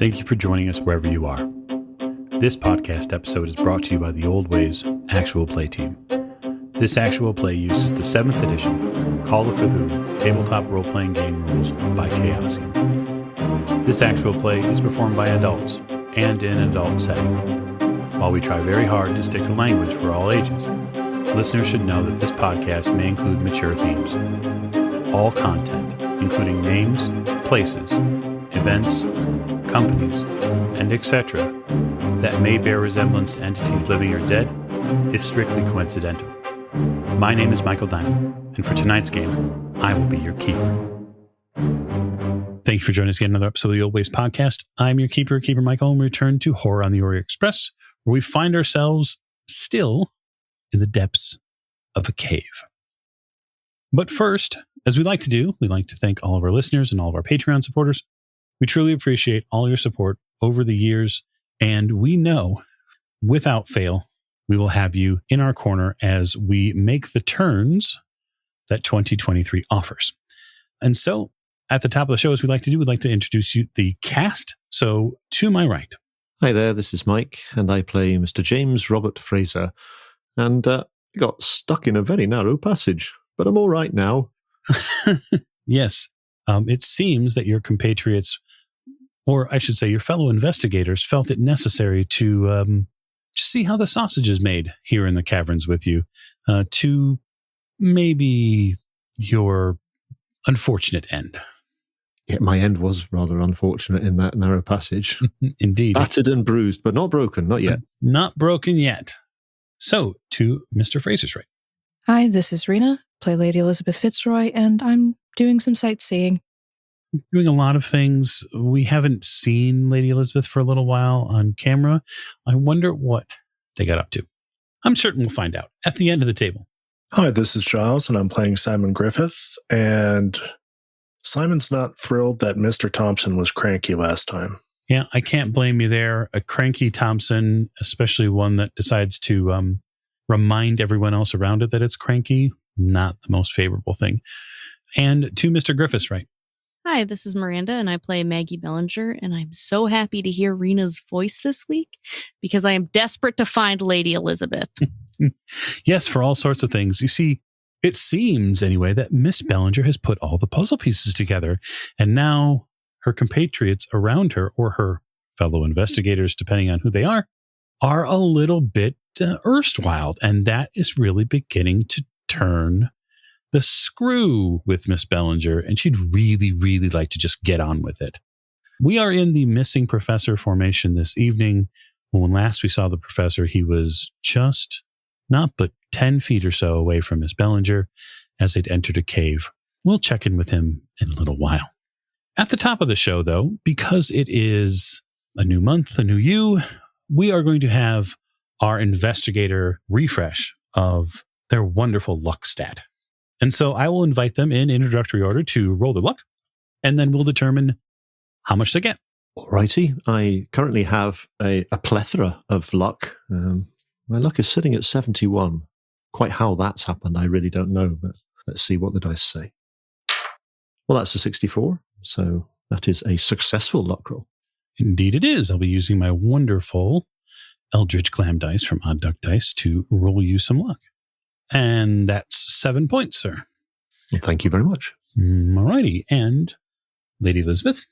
Thank you for joining us wherever you are. This podcast episode is brought to you by the Old Ways Actual Play team. This actual play uses the 7th edition Call of Cthulhu tabletop role-playing game rules by Chaosium. This actual play is performed by adults and in an adult setting. While we try very hard to stick to language for all ages, listeners should know that this podcast may include mature themes. All content, including names, places, events, companies, and etc., that may bear resemblance to entities living or dead, is strictly coincidental. My name is Michael Diamond, and for tonight's game, I will be your keeper. Thank you for joining us again another episode of the Old Ways Podcast. I'm your keeper, Keeper Michael, and we return to Horror on the Orient Express, where we find ourselves still in the depths of a cave. But first, as we like to do, we like to thank all of our listeners and all of our Patreon supporters. We truly appreciate all your support over the years, and we know, without fail, we will have you in our corner as we make the turns that 2023 offers. And so, at the top of the show, as we like to do, we'd like to introduce you the cast. So, to my right. Hi there, this is Mike, and I play Mr. James Robert Fraser. And got stuck in a very narrow passage, but I'm all right now. Yes. It seems that your compatriots, or I should say your fellow investigators, felt it necessary to see how the sausage is made here in the caverns with you, to maybe your unfortunate end. Yeah, my end was rather unfortunate in that narrow passage. Indeed. Battered and bruised, but not broken, not yet. Not broken yet. So, to Mr. Fraser's right. Hi, this is Rena, play Lady Elisabeth Fitzroy, and I'm doing some sightseeing. Doing a lot of things. We haven't seen Lady Elisabeth for a little while on camera. I wonder what they got up to. I'm certain we'll find out at the end of the table. Hi, this is Giles, and I'm playing Simon Griffith, and Simon's not thrilled that Mr. Thompson was cranky last time. Yeah, I can't blame you there. A cranky Thompson, especially one that decides to remind everyone else around it that it's cranky, not the most favorable thing. And to Mr. Griffith's right. Hi, this is Miranda, and I play Maggie Bellinger, and I'm so happy to hear Rena's voice this week because I am desperate to find Lady Elisabeth. Yes, for all sorts of things. You see, it seems, anyway, that Miss Bellinger has put all the puzzle pieces together, and now her compatriots around her, or her fellow investigators, depending on who they are a little bit erstwhile, and that is really beginning to turn the screw with Miss Bellinger, and she'd really, really like to just get on with it. We are in the missing professor formation this evening. When last we saw the professor, he was just not but 10 feet or so away from Miss Bellinger as they'd entered a cave. We'll check in with him in a little while. At the top of the show, though, because it is a new month, a new you, we are going to have our investigator refresh of their wonderful luck stat. And so I will invite them in introductory order to roll their luck, and then we'll determine how much they get. Alrighty, I currently have a plethora of luck. My luck is sitting at 71. Quite how that's happened, I really don't know, but let's see what the dice say. Well, that's a 64, so that is a successful luck roll. Indeed it is. I'll be using my wonderful Eldritch Glam dice from Odd Duck Dice to roll you some luck. And that's 7 points, sir. Well, thank you very much. Alrighty. And Lady Elisabeth?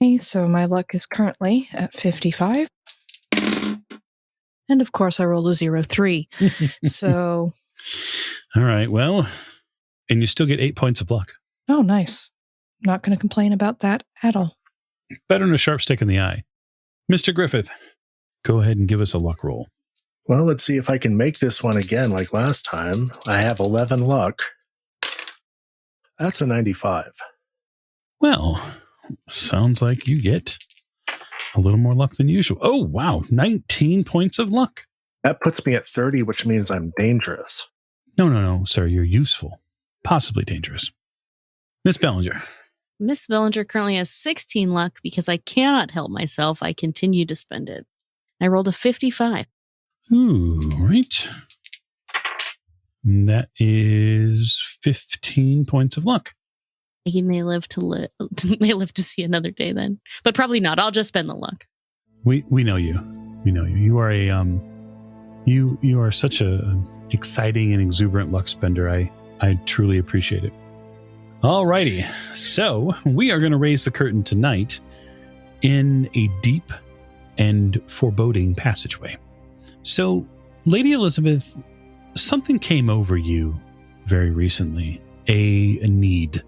Okay, so my luck is currently at 55. And of course, I rolled a 03. So. All right. Well, and you still get 8 points of luck. Oh, nice. Not going to complain about that at all. Better than a sharp stick in the eye. Mr. Griffith, go ahead and give us a luck roll. Well, let's see if I can make this one again like last time. I have 11 luck. That's a 95. Well, sounds like you get a little more luck than usual. Oh, wow. 19 points of luck. That puts me at 30, which means I'm dangerous. No, sir. You're useful. Possibly dangerous. Miss Bellinger. Miss Bellinger currently has 16 luck because I cannot help myself. I continue to spend it. I rolled a 55. Ooh, right. That is 15 points of luck. He may live to see another day then, but probably not. I'll just spend the luck. We know you. We know you. You are you are such a exciting and exuberant luck spender. I truly appreciate it. Alrighty, so we are going to raise the curtain tonight in a deep and foreboding passageway. So, Lady Elisabeth, something came over you very recently. A need.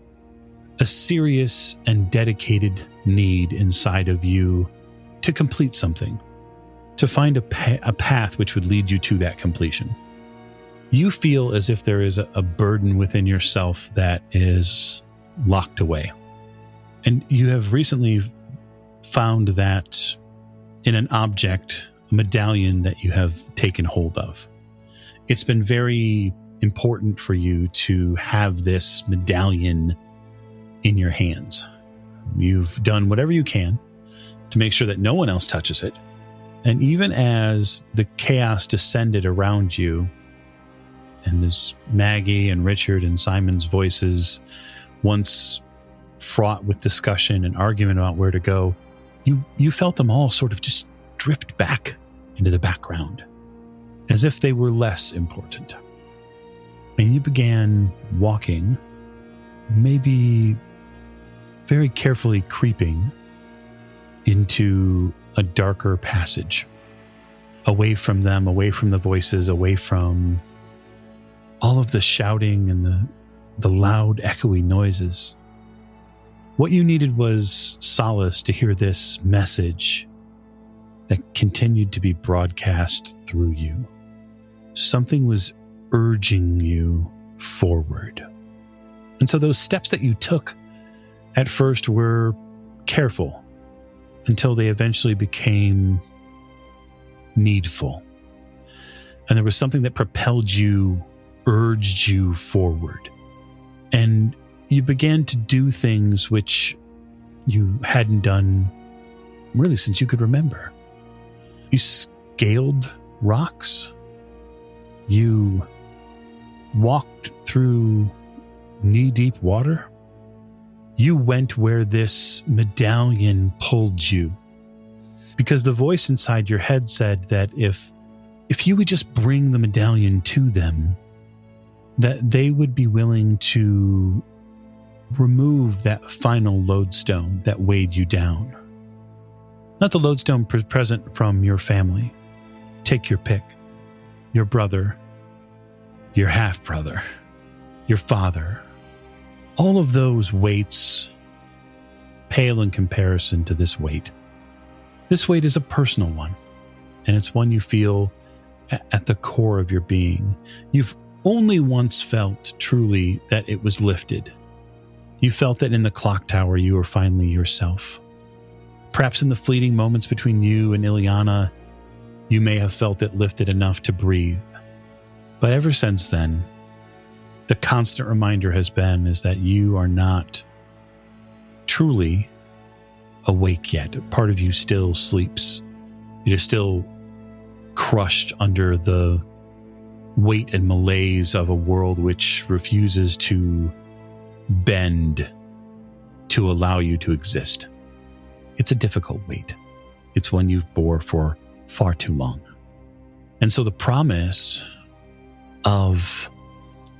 A serious and dedicated need inside of you to complete something. To find a path which would lead you to that completion. You feel as if there is a burden within yourself that is locked away. And you have recently found that in an object, a medallion that you have taken hold of. It's been very important for you to have this medallion in your hands. You've done whatever you can to make sure that no one else touches it. And even as the chaos descended around you, and as Maggie and Richard and Simon's voices, once fraught with discussion and argument about where to go, you felt them all sort of just drift back into the background, as if they were less important. And you began walking, maybe very carefully creeping into a darker passage, away from them, away from the voices, away from all of the shouting and the loud, echoey noises. What you needed was solace to hear this message that continued to be broadcast through you. Something was urging you forward. And so those steps that you took at first were careful until they eventually became needful. And there was something that propelled you, urged you forward. And you began to do things which you hadn't done really since you could remember. You scaled rocks. You walked through knee-deep water. You went where this medallion pulled you. Because the voice inside your head said that if you would just bring the medallion to them, that they would be willing to remove that final lodestone that weighed you down. Not the lodestone present from your family. Take your pick. Your brother, your half-brother, your father. All of those weights pale in comparison to this weight. This weight is a personal one, and it's one you feel at the core of your being. You've only once felt truly that it was lifted. You felt that in the clock tower you were finally yourself. Perhaps in the fleeting moments between you and Ileana, you may have felt it lifted enough to breathe. But ever since then, the constant reminder has been is that you are not truly awake yet. Part of you still sleeps. It is still crushed under the weight and malaise of a world which refuses to bend to allow you to exist. It's a difficult weight. It's one you've bore for far too long. And so the promise of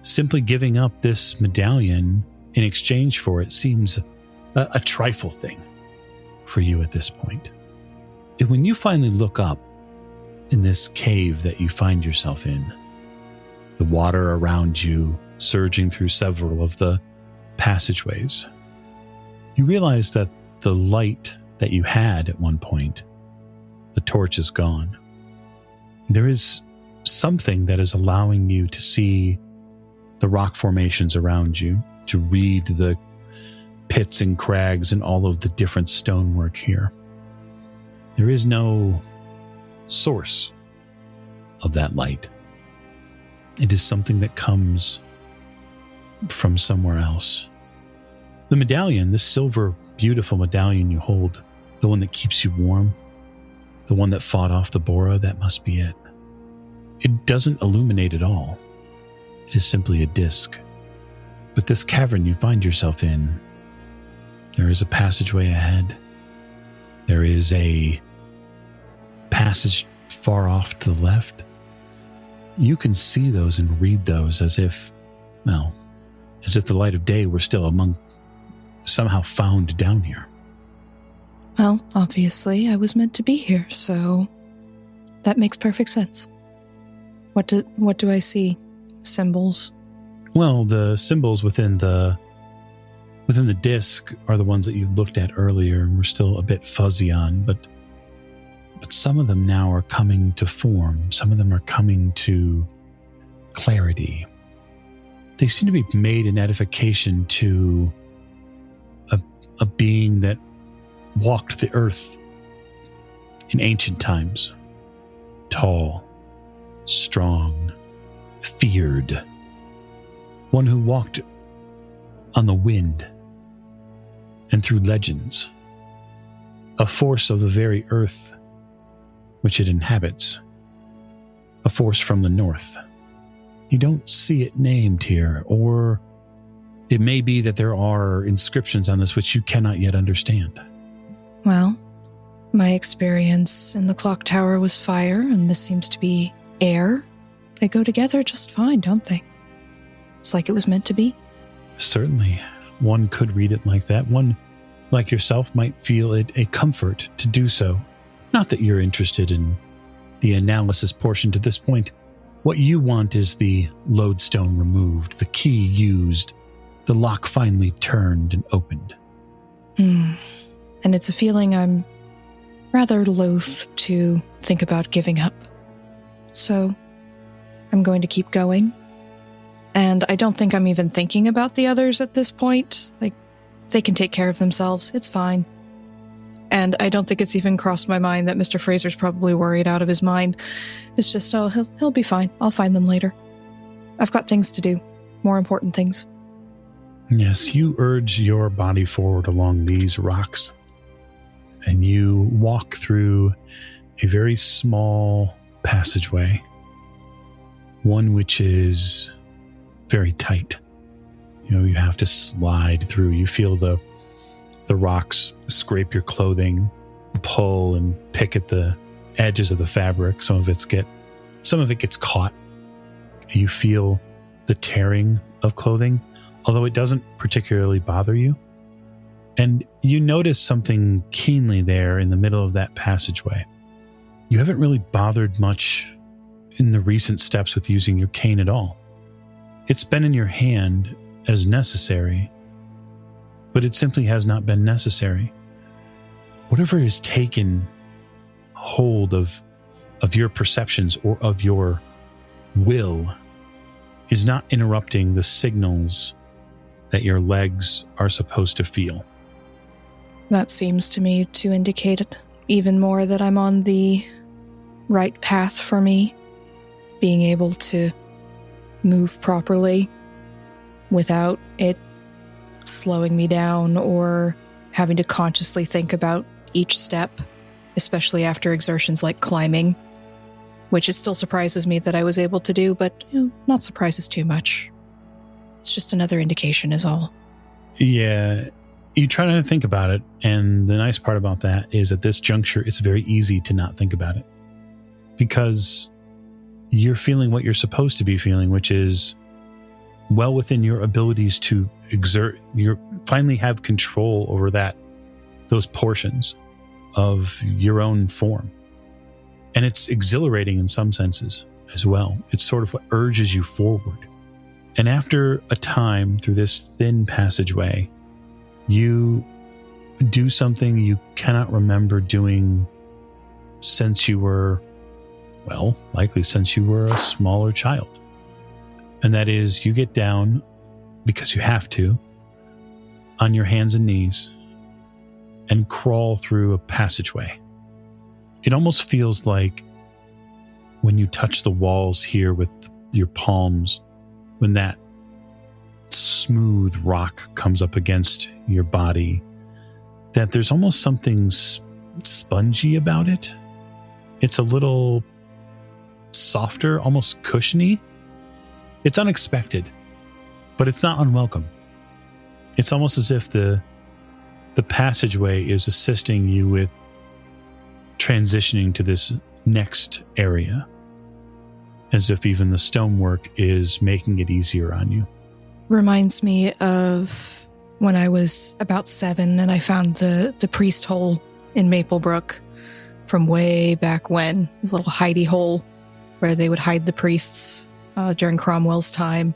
simply giving up this medallion in exchange for it seems a trifle thing for you at this point. And when you finally look up in this cave that you find yourself in, the water around you surging through several of the passageways, you realize that the light that you had at one point, the torch is gone. There is something that is allowing you to see the rock formations around you, to read the pits and crags and all of the different stonework here. There is no source of that light. It is something that comes from somewhere else. The medallion, this silver, beautiful medallion you hold, the one that keeps you warm, the one that fought off the Bora, that must be it. It doesn't illuminate at all. It is simply a disc. But this cavern you find yourself in, there is a passageway ahead. There is a passage far off to the left. You can see those and read those as if the light of day were still somehow found down here. Well, obviously, I was meant to be here, so that makes perfect sense. What do I see? Symbols? Well, the symbols within the disc are the ones that you looked at earlier and were still a bit fuzzy on, but some of them now are coming to form. Some of them are coming to clarity. They seem to be made in edification to a being that walked the earth in ancient times. Tall, strong, feared. One who walked on the wind and through legends. A force of the very earth which it inhabits. A force from the north. You don't see it named here, or it may be that there are inscriptions on this which you cannot yet understand. Well, my experience in the clock tower was fire, and this seems to be air. They go together just fine, don't they? It's like it was meant to be. Certainly, one could read it like that. One, like yourself, might feel it a comfort to do so. Not that you're interested in the analysis portion to this point. What you want is the lodestone removed, the key used, the lock finally turned and opened. And it's a feeling I'm rather loath to think about giving up. So I'm going to keep going. And I don't think I'm even thinking about the others at this point. Like, they can take care of themselves. It's fine. And I don't think it's even crossed my mind that Mr. Fraser's probably worried out of his mind. It's just, he'll be fine. I'll find them later. I've got things to do. More important things. Yes, you urge your body forward along these rocks. And you walk through a very small passageway. One which is very tight. You have to slide through. You feel the rocks scrape your clothing, pull and pick at the edges of the fabric. Some of it gets caught. You feel the tearing of clothing, although it doesn't particularly bother you. And you notice something keenly there in the middle of that passageway. You haven't really bothered much in the recent steps with using your cane at all. It's been in your hand as necessary, but it simply has not been necessary. Whatever has taken hold of your perceptions or of your will is not interrupting the signals that your legs are supposed to feel. That seems to me to indicate it even more that I'm on the right path for me, being able to move properly without it slowing me down or having to consciously think about each step, especially after exertions like climbing, which it still surprises me that I was able to do, but not surprises too much. It's just another indication is all. Yeah, you try not to think about it, and the nice part about that is at this juncture, it's very easy to not think about it because you're feeling what you're supposed to be feeling, which is well within your abilities to exert. You finally have control over those portions of your own form. And it's exhilarating in some senses as well. It's sort of what urges you forward. And after a time through this thin passageway, you do something you cannot remember doing since you were, likely since you were a smaller child. And that is, you get down, because you have to, on your hands and knees and crawl through a passageway. It almost feels like when you touch the walls here with your palms, when that smooth rock comes up against your body, that there's almost something spongy about it. It's a little softer, almost cushiony. It's unexpected. but it's not unwelcome. It's almost as if the passageway is assisting you with transitioning to this next area, as if even the stonework is making it easier on you. Reminds me of when I was about 7 and I found the priest hole in Maplebrook from way back when. This little hidey hole where they would hide the priests during Cromwell's time.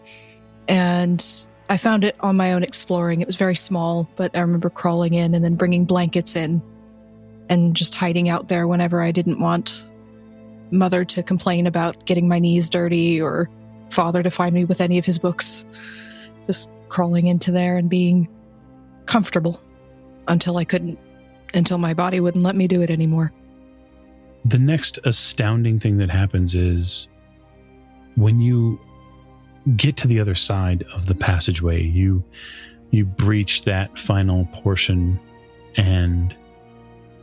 And I found it on my own exploring. It was very small, but I remember crawling in and then bringing blankets in and just hiding out there whenever I didn't want Mother to complain about getting my knees dirty or Father to find me with any of his books. Just crawling into there and being comfortable until I couldn't, until my body wouldn't let me do it anymore. The next astounding thing that happens is when you get to the other side of the passageway, you breach that final portion and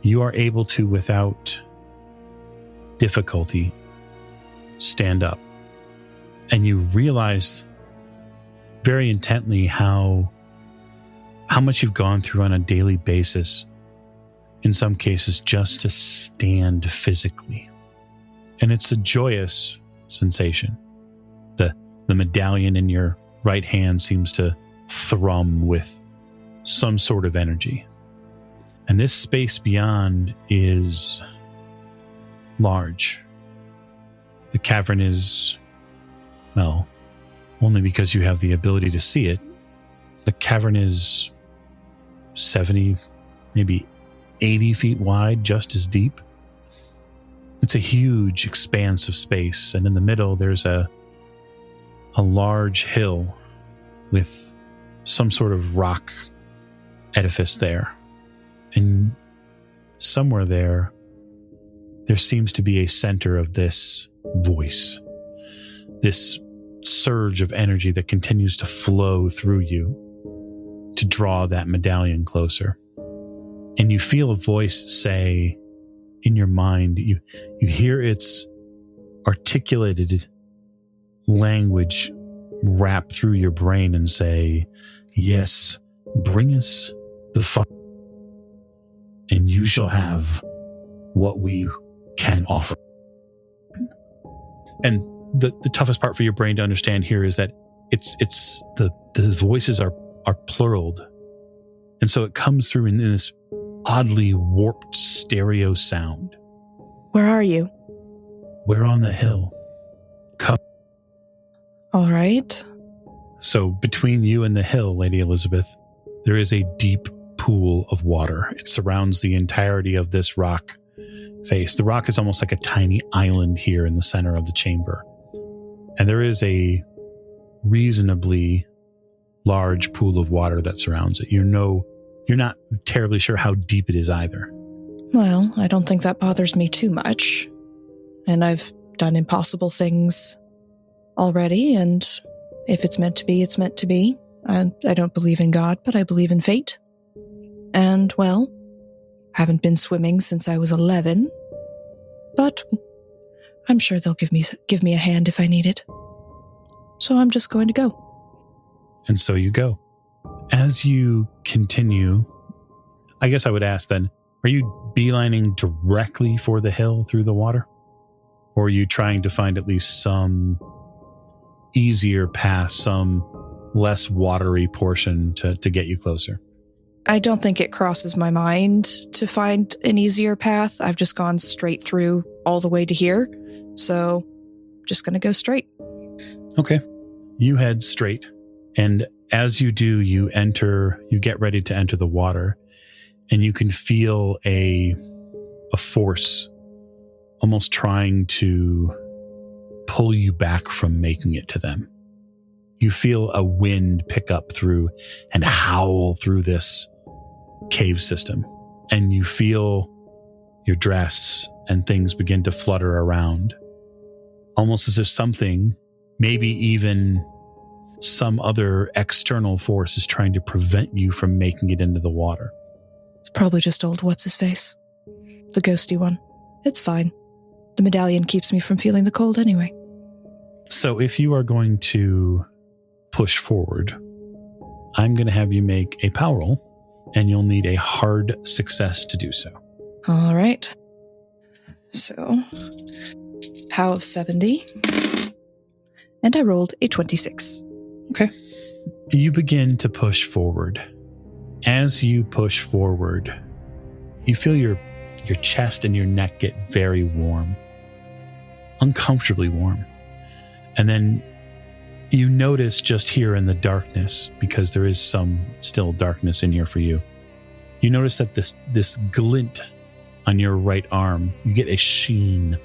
you are able to, without difficulty, stand up. And you realize very intently how much you've gone through on a daily basis, in some cases just to stand physically. And it's a joyous sensation. The medallion in your right hand seems to thrum with some sort of energy. And this space beyond is large. The cavern is, well, only because you have the ability to see it, the cavern is 70, maybe 80 feet wide, just as deep. It's a huge expanse of space, and in the middle there's a large hill with some sort of rock edifice there. And somewhere there seems to be a center of this voice, this surge of energy that continues to flow through you to draw that medallion closer. And you feel a voice say in your mind, you hear its articulated language wrap through your brain and say, yes, bring us the fire, and you shall have what we can offer. And the toughest part for your brain to understand here is that it's the voices are pluraled. And so it comes through in this oddly warped stereo sound. Where are you? We're on the hill. Come. All right. So between you and the hill, Lady Elisabeth, there is a deep pool of water. It surrounds the entirety of this rock face. The rock is almost like a tiny island here in the center of the chamber. And there is a reasonably large pool of water that surrounds it. You're not terribly sure how deep it is either. Well, I don't think that bothers me too much. And I've done impossible things already, and if it's meant to be, it's meant to be. I don't believe in God, but I believe in fate. And, well, haven't been swimming since I was 11, but I'm sure they'll give me a hand if I need it. So I'm just going to go. And so you go. As you continue, I guess I would ask then, are you beelining directly for the hill through the water? Or are you trying to find at least some easier path, some less watery portion to get you closer? I don't think it crosses my mind to find an easier path. I've just gone straight through all the way to here. So just going to go straight. Okay. You head straight. And as you do, you get ready to enter the water, and you can feel a force almost trying to pull you back from making it to them. You feel a wind pick up through and howl through this cave system, and you feel your dress and things begin to flutter around, almost as if something, maybe even some other external force, is trying to prevent you from making it into the water. It's probably just old what's-his-face. The ghosty one. It's fine. The medallion keeps me from feeling the cold anyway. So if you are going to push forward, I'm going to have you make a power roll, and you'll need a hard success to do so. All right. So, POW of 70. And I rolled a 26. Okay. You begin to push forward. As you push forward, you feel your chest and your neck get very warm, uncomfortably warm. And then you notice just here in the darkness, because there is some still darkness in here for you, you notice that this glint on your right arm, you get a sheen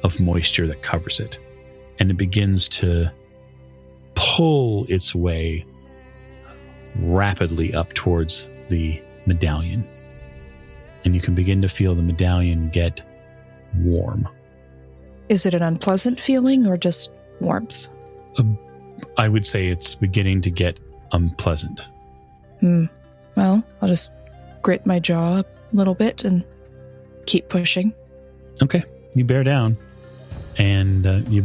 of moisture that covers it. And it begins to pull its way rapidly up towards the medallion. And you can begin to feel the medallion get warm. Is it an unpleasant feeling or just warmth? I would say it's beginning to get unpleasant. Well, I'll just grit my jaw a little bit and keep pushing. Okay, you bear down, and you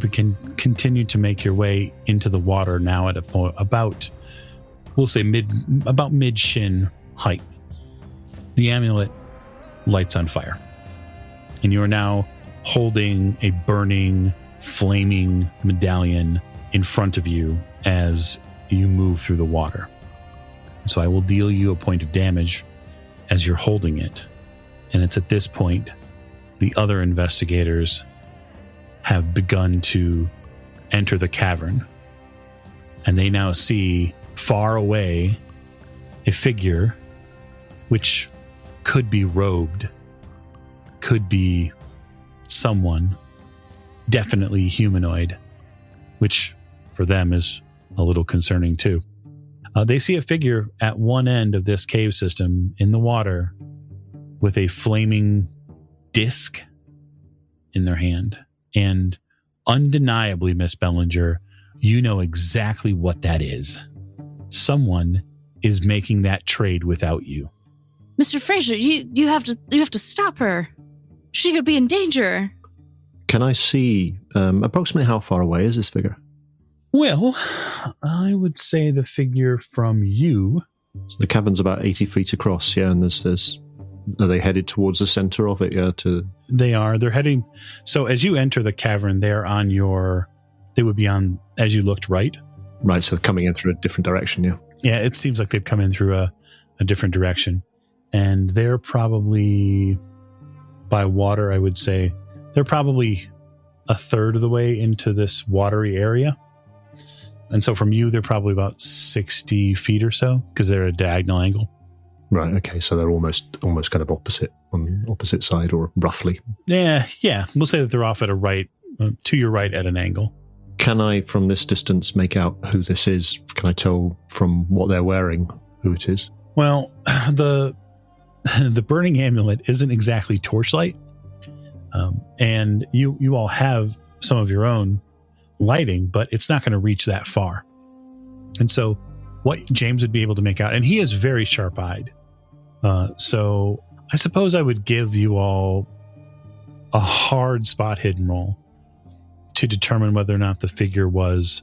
continue to make your way into the water now at about, we'll say mid-shin height. The amulet lights on fire, and you are now holding a burning, flaming medallion in front of you as you move through the water. So I will deal you a point of damage as you're holding it. And it's at this point the other investigators have begun to enter the cavern. And they now see far away a figure which could be robed, could be someone, definitely humanoid, which for them is a little concerning too. They see a figure at one end of this cave system in the water with a flaming disc in their hand. And undeniably, Miss Bellinger, you know exactly what that is. Someone is making that trade without you. Mr. Fraser, you have to stop her. She could be in danger. Can I see approximately how far away is this figure? Well, I would say the figure from you. The cavern's about 80 feet across, yeah, and there's are they headed towards the center of it, yeah? They are. They're heading. So as you enter the cavern, they would be on, as you looked right. Right, so they're coming in through a different direction, yeah. Yeah, it seems like they've come in through a different direction. And they're probably, by water, I would say, they're probably a third of the way into this watery area. And so from you, they're probably about 60 feet or so, because they're at a diagonal angle. Right, okay, so they're almost kind of opposite, on the opposite side, or roughly. Yeah. We'll say that they're off at a right, to your right at an angle. Can I, from this distance, make out who this is? Can I tell from what they're wearing who it is? Well, the burning amulet isn't exactly torchlight. And you all have some of your own lighting, but it's not going to reach that far. And so what James would be able to make out, and he is very sharp-eyed. So I suppose I would give you all a hard spot hidden roll to determine whether or not the figure was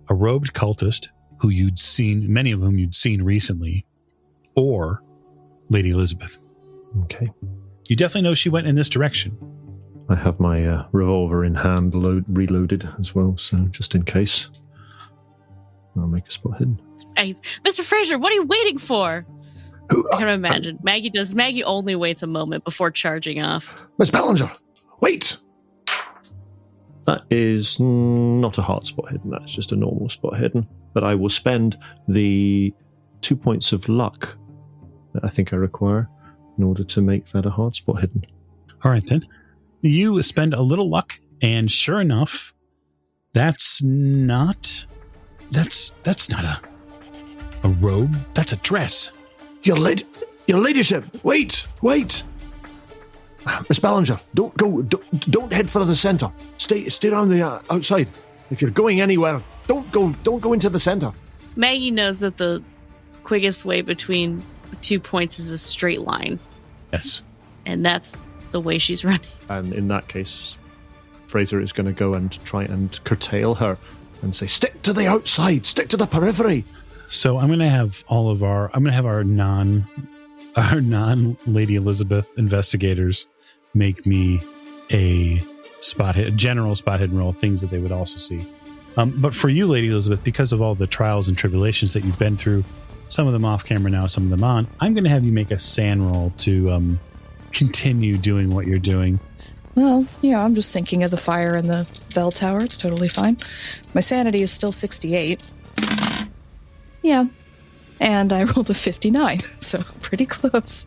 a robed cultist who you'd seen, many of whom you'd seen recently, or Lady Elisabeth. Okay. You definitely know she went in this direction. I have my revolver in hand, reloaded as well, so just in case. I'll make a spot hidden. Mr. Fraser, what are you waiting for? I can imagine. Maggie only waits a moment before charging off. Miss Bellinger, wait! That is not a hard spot hidden, that's just a normal spot hidden. But I will spend the 2 points of luck that I think I require in order to make that a hard spot hidden. All right, then. You spend a little luck, and sure enough, that's not a robe. That's a dress. Your ladyship, wait! Miss Ballinger, don't head for the center. Stay around the outside. If you're going anywhere, don't go into the center. Maggie knows that the quickest way between 2 points is a straight line. Yes. And that's the way she's running. And in that case, Fraser is going to go and try and curtail her and say, stick to the outside, stick to the periphery. So I'm going to have our non-Lady Elisabeth investigators make me a general spot hidden roll, things that they would also see. But for you, Lady Elisabeth, because of all the trials and tribulations that you've been through, some of them off camera now, some of them on, I'm going to have you make a SAN roll to continue doing what you're doing. Well, I'm just thinking of the fire in the bell tower. It's totally fine. My sanity is still 68. Yeah. And I rolled a 59, so pretty close.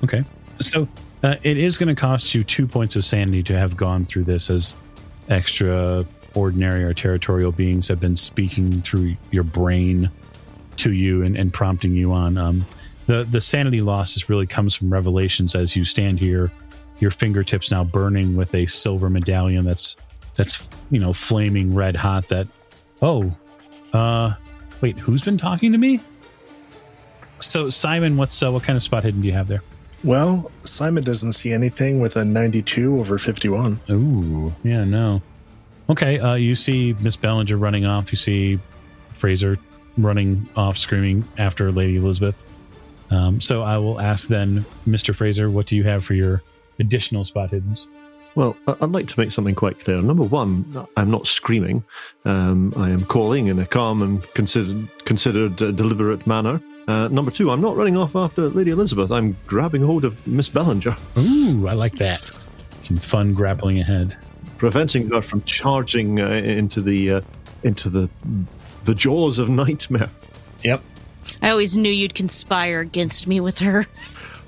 Okay. So it is going to cost you 2 points of sanity to have gone through this, as extraordinary or territorial beings have been speaking through your brain to you and prompting you on. The sanity loss just really comes from revelations as you stand here, your fingertips now burning with a silver medallion that's flaming red hot. Wait, who's been talking to me? So Simon, what kind of spot hidden do you have there? Well, Simon doesn't see anything with a 92 over 51. Ooh, yeah, no. Okay, you see Miss Bellinger running off. You see Fraser running off, screaming after Lady Elisabeth. So I will ask then, Mr. Fraser, what do you have for your additional spot hiddens? Well, I'd like to make something quite clear. Number one, I'm not screaming. I am calling in a calm and considered deliberate manner. Number two, I'm not running off after Lady Elisabeth. I'm grabbing hold of Miss Bellinger. Ooh, I like that. Some fun grappling ahead. Preventing her from charging into the jaws of nightmare. Yep. I always knew you'd conspire against me with her.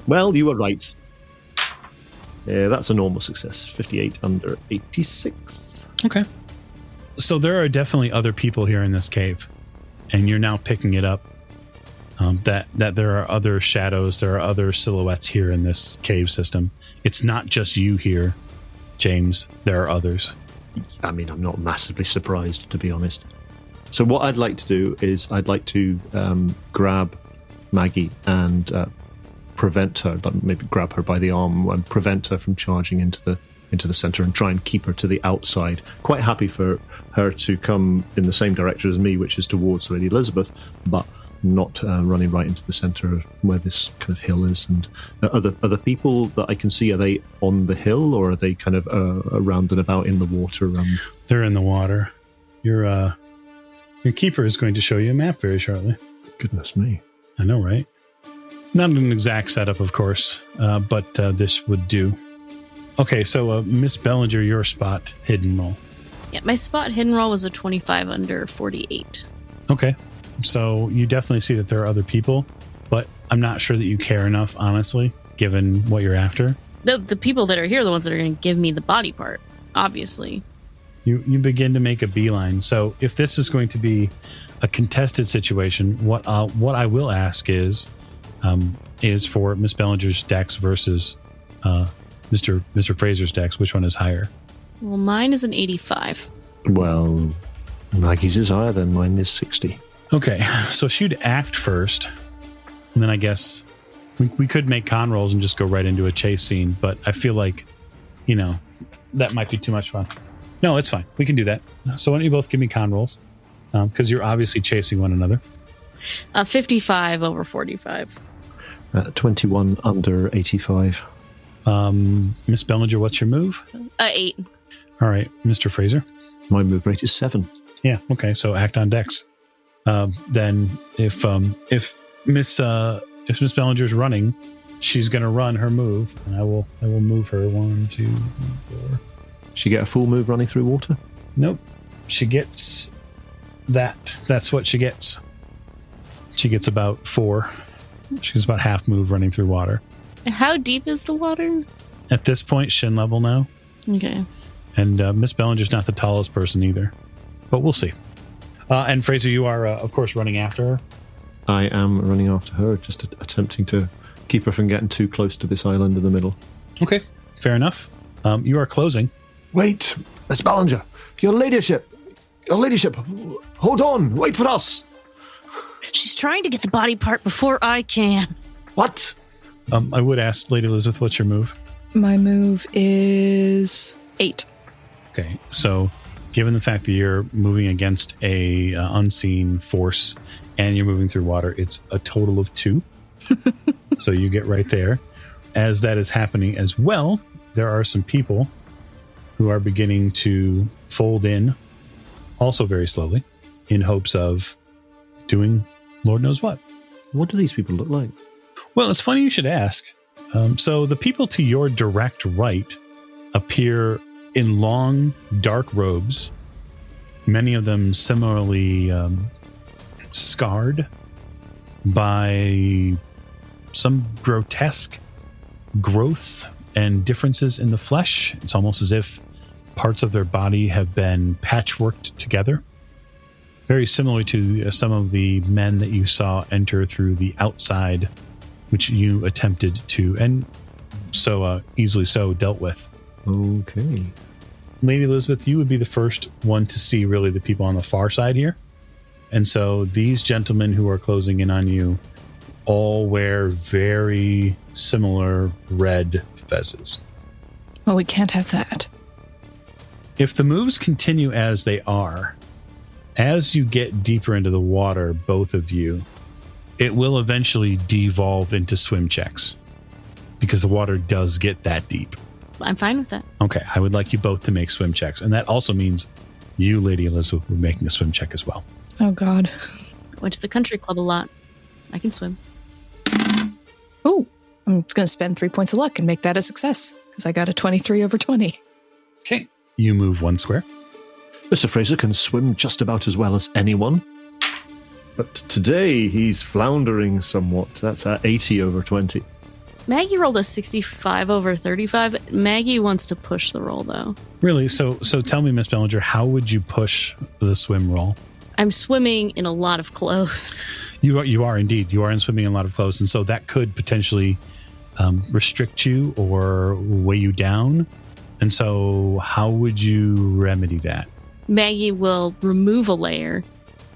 Well, you were right. That's a normal success. 58 under 86. Okay. So there are definitely other people here in this cave, and you're now picking it up. That there are other shadows, there are other silhouettes here in this cave system. It's not just you here, James. There are others. I mean, I'm not massively surprised, to be honest. So what I'd like to do is I'd like to grab Maggie and prevent her, maybe grab her by the arm and prevent her from charging into the center and try and keep her to the outside. Quite happy for her to come in the same direction as me, which is towards Lady Elisabeth, but not running right into the center where this kind of hill is. And other people that I can see, are they on the hill or are they kind of around and about in the water? They're in the water. Your keeper is going to show you a map very shortly. Goodness me. I know, right? Not an exact setup, of course, but this would do. Okay, so Miss Bellinger, your spot hidden roll. Yeah, my spot hidden roll was a 25 under 48. Okay, so you definitely see that there are other people, but I'm not sure that you care enough, honestly, given what you're after. The people that are here are the ones that are going to give me the body part, obviously. You begin to make a beeline. So if this is going to be a contested situation, what I will ask is for Miss Bellinger's dex versus Mr. Fraser's dex. Which one is higher? Well, mine is an 85. Well, Maggie's is higher than mine is 60. Okay, so she'd act first, and then I guess we could make con rolls and just go right into a chase scene, but I feel like, that might be too much fun. No, it's fine. We can do that. So why don't you both give me con rolls? Because you're obviously chasing one another. 55 over 45. 21 under 85. Miss Bellinger, what's your move? 8. All right, Mr. Fraser. My move rate is 7. Yeah. Okay. So act on dex. Then if Miss Bellinger's running, she's going to run her move, and I will move her 1, 2, 3, 4. She get a full move running through water? Nope. She gets that. That's what she gets. She gets about 4. She gets about half move running through water. How deep is the water? At this point, shin level now. Okay. And Miss Bellinger's not the tallest person either, but we'll see. And Fraser, you are, of course, running after her. I am running after her, just attempting to keep her from getting too close to this island in the middle. Okay, fair enough. You are closing. Wait, Miss Bellinger, your ladyship, hold on, wait for us. She's trying to get the body part before I can. What? I would ask Lady Elisabeth, what's your move? My move is 8. Okay, so given the fact that you're moving against a unseen force and you're moving through water, it's a total of 2. So you get right there. As that is happening as well, there are some people who are beginning to fold in, also very slowly, in hopes of doing Lord knows what. What do these people look like? Well, it's funny you should ask. So the people to your direct right appear in long, dark robes, many of them similarly scarred by some grotesque growths and differences in the flesh. It's almost as if parts of their body have been patchworked together. Very similar to some of the men that you saw enter through the outside, which you attempted to, and so easily so, dealt with. Okay. Lady Elisabeth, you would be the first one to see really the people on the far side here. And so these gentlemen who are closing in on you all wear very similar red fezzes. Well, we can't have that. If the moves continue as they are, as you get deeper into the water, both of you, it will eventually devolve into swim checks because the water does get that deep. I'm fine with that. Okay, I would like you both to make swim checks. And that also means you, Lady Elisabeth, will be making a swim check as well. Oh, God. Went to the country club a lot. I can swim. Oh, I'm just going to spend 3 points of luck and make that a success because I got a 23 over 20. Okay. You move 1 square. Mr. Fraser can swim just about as well as anyone. But today he's floundering somewhat. That's 80 over 20. Maggie rolled a 65 over 35. Maggie wants to push the roll, though. Really? So tell me, Miss Bellinger, how would you push the swim roll? I'm swimming in a lot of clothes. You are indeed. You are in swimming in a lot of clothes, and so that could potentially restrict you or weigh you down. And so how would you remedy that? Maggie will remove a layer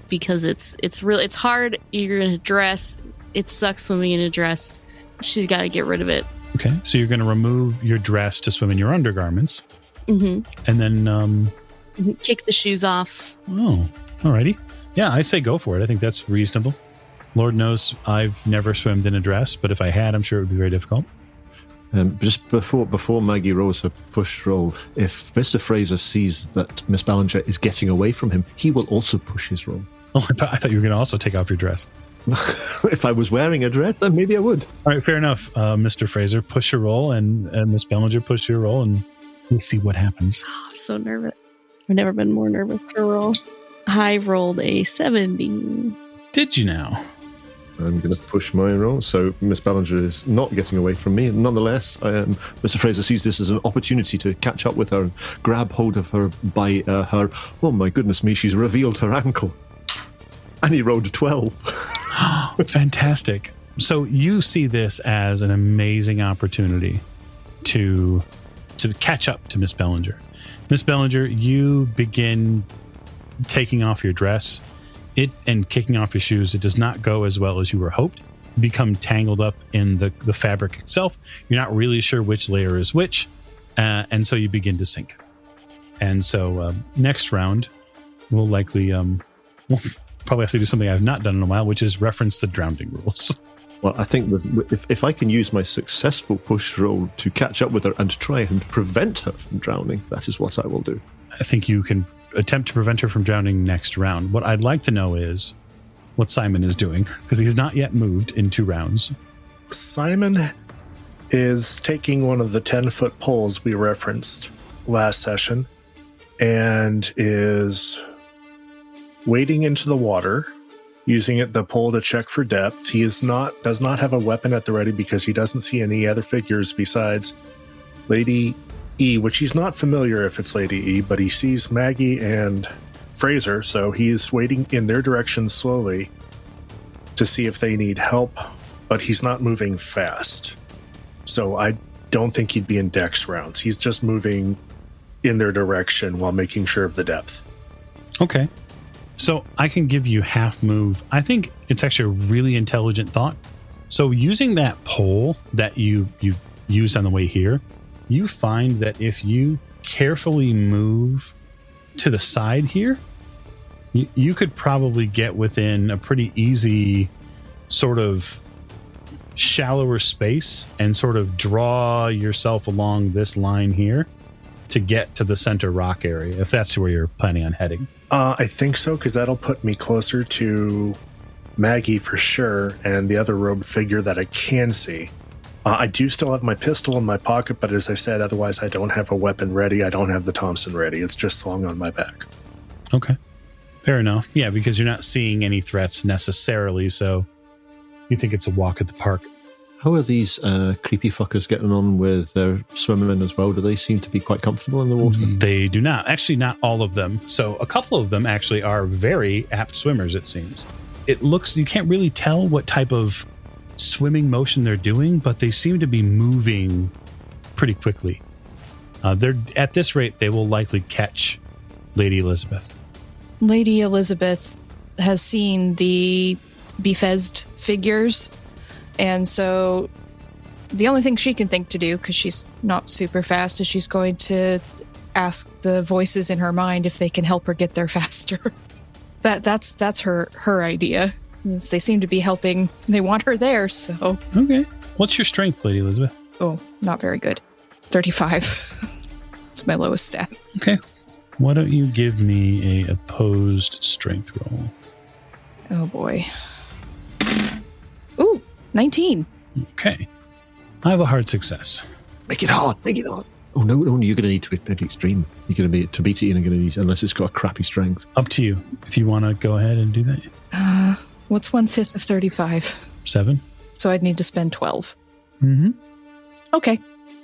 because it's hard. You're in a dress. It sucks swimming in a dress. She's got to get rid of it. Okay, so you're going to remove your dress to swim in your undergarments. Mm-hmm. And then... kick the shoes off. Oh, alrighty. Yeah, I say go for it. I think that's reasonable. Lord knows I've never swum in a dress, but if I had, I'm sure it would be very difficult. Just before Maggie rolls her push roll, if Mr. Fraser sees that Miss Ballinger is getting away from him, he will also push his roll. Oh, I thought you were going to also take off your dress. If I was wearing a dress, then maybe I would. All right, fair enough. Mr. Fraser, push your roll, and Miss Ballinger, push your roll, and we'll see what happens. Oh, I'm so nervous. I've never been more nervous for a roll. I rolled a 70. Did you now? I'm going to push my roll. So Miss Ballinger is not getting away from me. Nonetheless, Mr. Fraser sees this as an opportunity to catch up with her and grab hold of her by her... Oh, my goodness me, she's revealed her ankle. And he rolled a 12. Fantastic. So you see this as an amazing opportunity to catch up to Miss Bellinger. Miss Bellinger, you begin taking off your dress and kicking off your shoes. It does not go as well as you were hoped. You become tangled up in the fabric itself. You're not really sure which layer is which, and so you begin to sink. And so next round, we'll likely we'll probably have to do something I've not done in a while, which is reference the drowning rules. Well, I think if I can use my successful push roll to catch up with her and try and prevent her from drowning, that is what I will do. I think you can attempt to prevent her from drowning next round. What I'd like to know is what Simon is doing, because he's not yet moved in 2 rounds. Simon is taking one of the 10-foot poles we referenced last session and is wading into the water, using the pole to check for depth. He does not have a weapon at the ready because he doesn't see any other figures besides Lady E, which he's not familiar if it's Lady E, but he sees Maggie and Fraser, so he's wading in their direction slowly to see if they need help, but he's not moving fast. So I don't think he'd be in dex rounds. He's just moving in their direction while making sure of the depth. Okay. So I can give you half move. I think it's actually a really intelligent thought. So using that pole that you used on the way here, you find that if you carefully move to the side here, you could probably get within a pretty easy sort of shallower space and sort of draw yourself along this line here to get to the center rock area, if that's where you're planning on heading. I think so, because that'll put me closer to Maggie for sure, and the other robed figure that I can see. I do still have my pistol in my pocket, but as I said, otherwise I don't have a weapon ready. I don't have the Thompson ready. It's just slung on my back. Okay. Fair enough. Yeah, because you're not seeing any threats necessarily, so you think it's a walk at the park. How are these creepy fuckers getting on with their swimming as well? Do they seem to be quite comfortable in the water? They do not. Actually, not all of them. So a couple of them actually are very apt swimmers, it seems. It looks, you can't really tell what type of swimming motion they're doing, but they seem to be moving pretty quickly. They're at this rate, they will likely catch Lady Elisabeth. Lady Elisabeth has seen the befezed figures, and so the only thing she can think to do, because she's not super fast, is she's going to ask the voices in her mind if they can help her get there faster. That's her idea. Since they seem to be helping, they want her there, so... Okay. What's your strength, Lady Elisabeth? Oh, not very good. 35. It's my lowest stat. Okay. Why don't you give me a opposed strength roll? Oh boy. Ooh, 19. Okay. I have a hard success. Make it hard. Make it hard. Oh, no, you're going to need to be extreme. You're going to be, to beat it, you're going to need, unless it's got a crappy strength. Up to you. If you want to go ahead and do that. What's 1/5 of 35? 7. So I'd need to spend 12. Mm-hmm. Okay.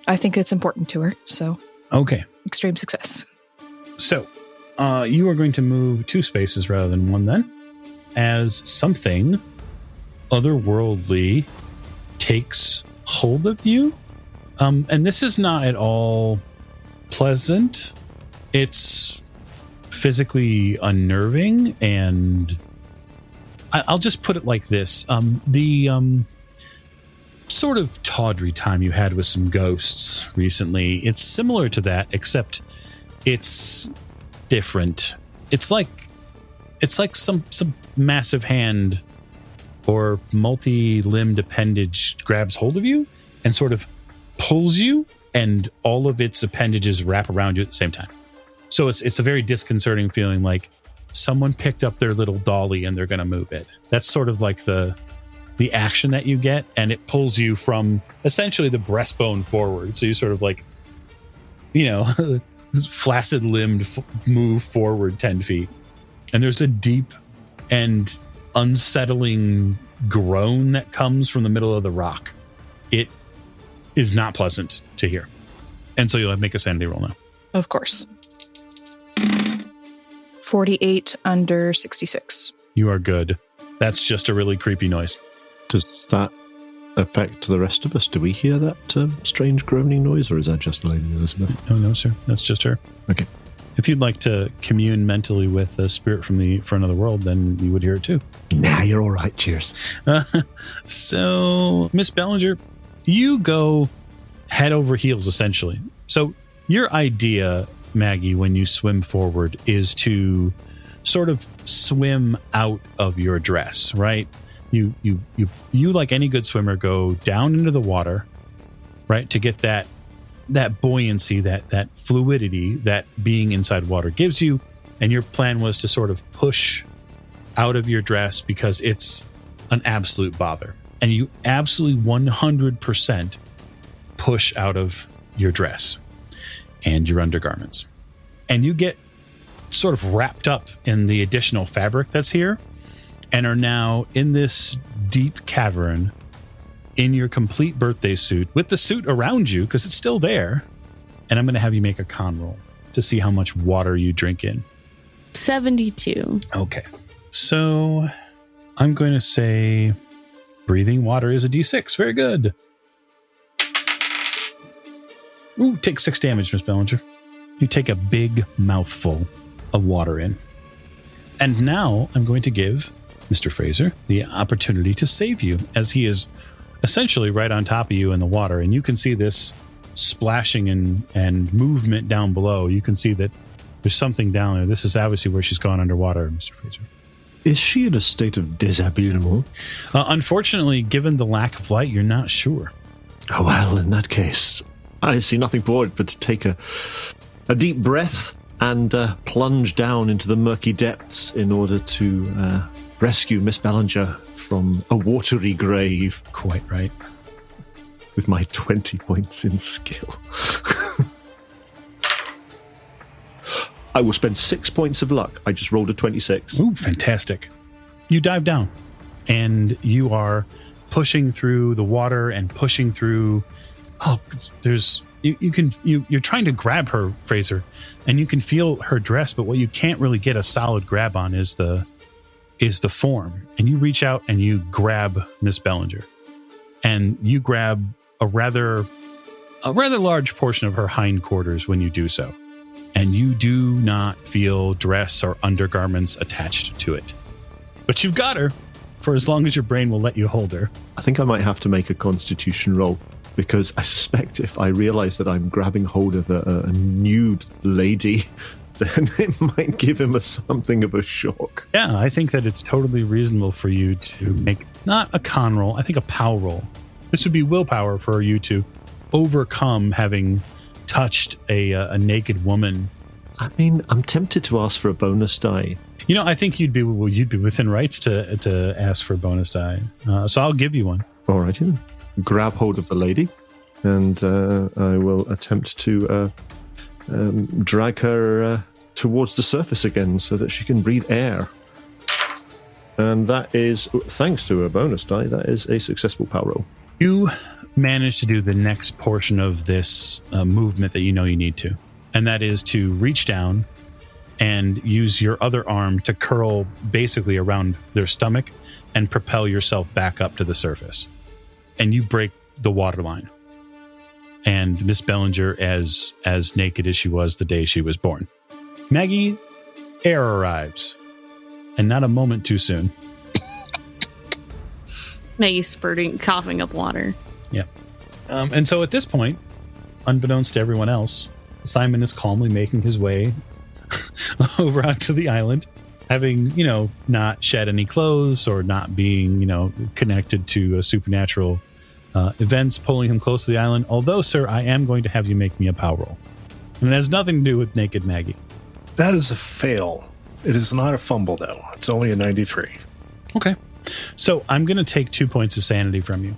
I think it's important to her, so... Okay. Extreme success. So, you are going to move 2 spaces rather than 1 then, as something otherworldly takes hold of you. And this is not at all pleasant. It's physically unnerving, and I'll just put it like this. The sort of tawdry time you had with some ghosts recently, it's similar to that, except it's different. It's like some massive hand or multi-limbed appendage grabs hold of you and sort of pulls you, and all of its appendages wrap around you at the same time. So it's a very disconcerting feeling, like someone picked up their little dolly and they're going to move it. That's sort of like the action that you get, and it pulls you from essentially the breastbone forward. So you sort of like, flaccid limbed move forward 10 feet. And there's a deep and unsettling groan that comes from the middle of the rock. It is not pleasant to hear. And so you'll have to make a sanity roll now. Of course. 48 under 66. You are good. That's just a really creepy noise. Does that affect the rest of us? Do we hear that strange groaning noise, or is that just Lady Elisabeth? Oh, no, sir. That's just her. Okay. If you'd like to commune mentally with a spirit from another world, then you would hear it too. Nah, you're all right. Cheers. So, Miss Bellinger, you go head over heels, essentially. So your idea, Maggie, when you swim forward, is to sort of swim out of your dress, right? You like any good swimmer, go down into the water, right, to get that buoyancy, that fluidity that being inside water gives you. And your plan was to sort of push out of your dress because it's an absolute bother. And you absolutely 100% push out of your dress and your undergarments. And you get sort of wrapped up in the additional fabric that's here and are now in this deep cavern in your complete birthday suit with the suit around you because it's still there. And I'm going to have you make a con roll to see how much water you drink in. 72. Okay. So I'm going to say breathing water is a D6. Very good. Ooh, take 6 damage, Miss Bellinger. You take a big mouthful of water in. And now I'm going to give Mr. Fraser the opportunity to save you, as he is essentially right on top of you in the water. And you can see this splashing and movement down below. You can see that There's something down there. This is obviously where she's gone underwater, Mr. Fraser. Is she in a state of déshabillement? Unfortunately, given the lack of light, you're not sure. Oh, well, in that case, I see nothing for it but to take a deep breath and plunge down into the murky depths in order to rescue Miss Bellinger from a watery grave. Quite right. With my 20 points in skill. I will spend 6 points of luck. I just rolled a 26. Ooh, fantastic. You dive down, and you are pushing through the water and pushing through. Oh, there's you're trying to grab her, Fraser, and you can feel her dress, but what you can't really get a solid grab on is the form. And you reach out and you grab Miss Bellinger, and you grab a rather large portion of her hindquarters when you do so. And you do not feel dress or undergarments attached to it. But you've got her for as long as your brain will let you hold her. I think I might have to make a constitution roll, because I suspect if I realize that I'm grabbing hold of a nude lady, then it might give him something of a shock. Yeah, I think that it's totally reasonable for you to make not a con roll, I think a POW roll. This would be willpower for you to overcome having touched a naked woman. I mean, I'm tempted to ask for a bonus die. You know, I think you'd be within rights to ask for a bonus die. So I'll give you one. All right, then. Grab hold of the lady, and I will attempt to drag her towards the surface again so that she can breathe air. And that is, thanks to a bonus die, that is a successful power roll. You manage to do the next portion of this movement that you know you need to, and that is to reach down and use your other arm to curl basically around their stomach and propel yourself back up to the surface. And you break the waterline. And Miss Bellinger, as naked as she was the day she was born. Maggie, air arrives, and not a moment too soon. Maggie's coughing up water. Yeah. And so at this point, unbeknownst to everyone else, Simon is calmly making his way over onto the island, having, not shed any clothes or not being, connected to supernatural events pulling him close to the island. Although, sir, I am going to have you make me a POW roll. And it has nothing to do with naked Maggie. That is a fail. It is not a fumble, though. It's only a 93. Okay. So I'm going to take 2 points of sanity from you.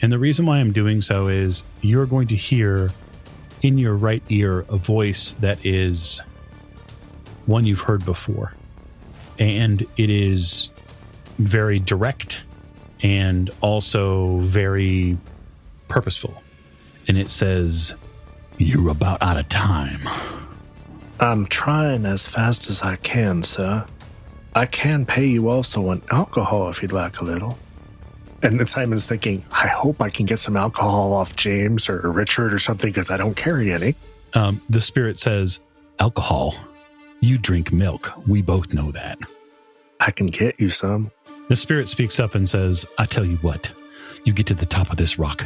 And the reason why I'm doing so is you're going to hear in your right ear a voice that is one you've heard before. And it is very direct and also very purposeful. And it says, "You're about out of time." I'm trying as fast as I can, sir. I can pay you also an alcohol if you'd like a little. And then Simon's thinking, I hope I can get some alcohol off James or Richard or something because I don't carry any. The spirit says, "Alcohol? You drink milk. We both know that." I can get you some. The spirit speaks up and says, "I tell you what, you get to the top of this rock.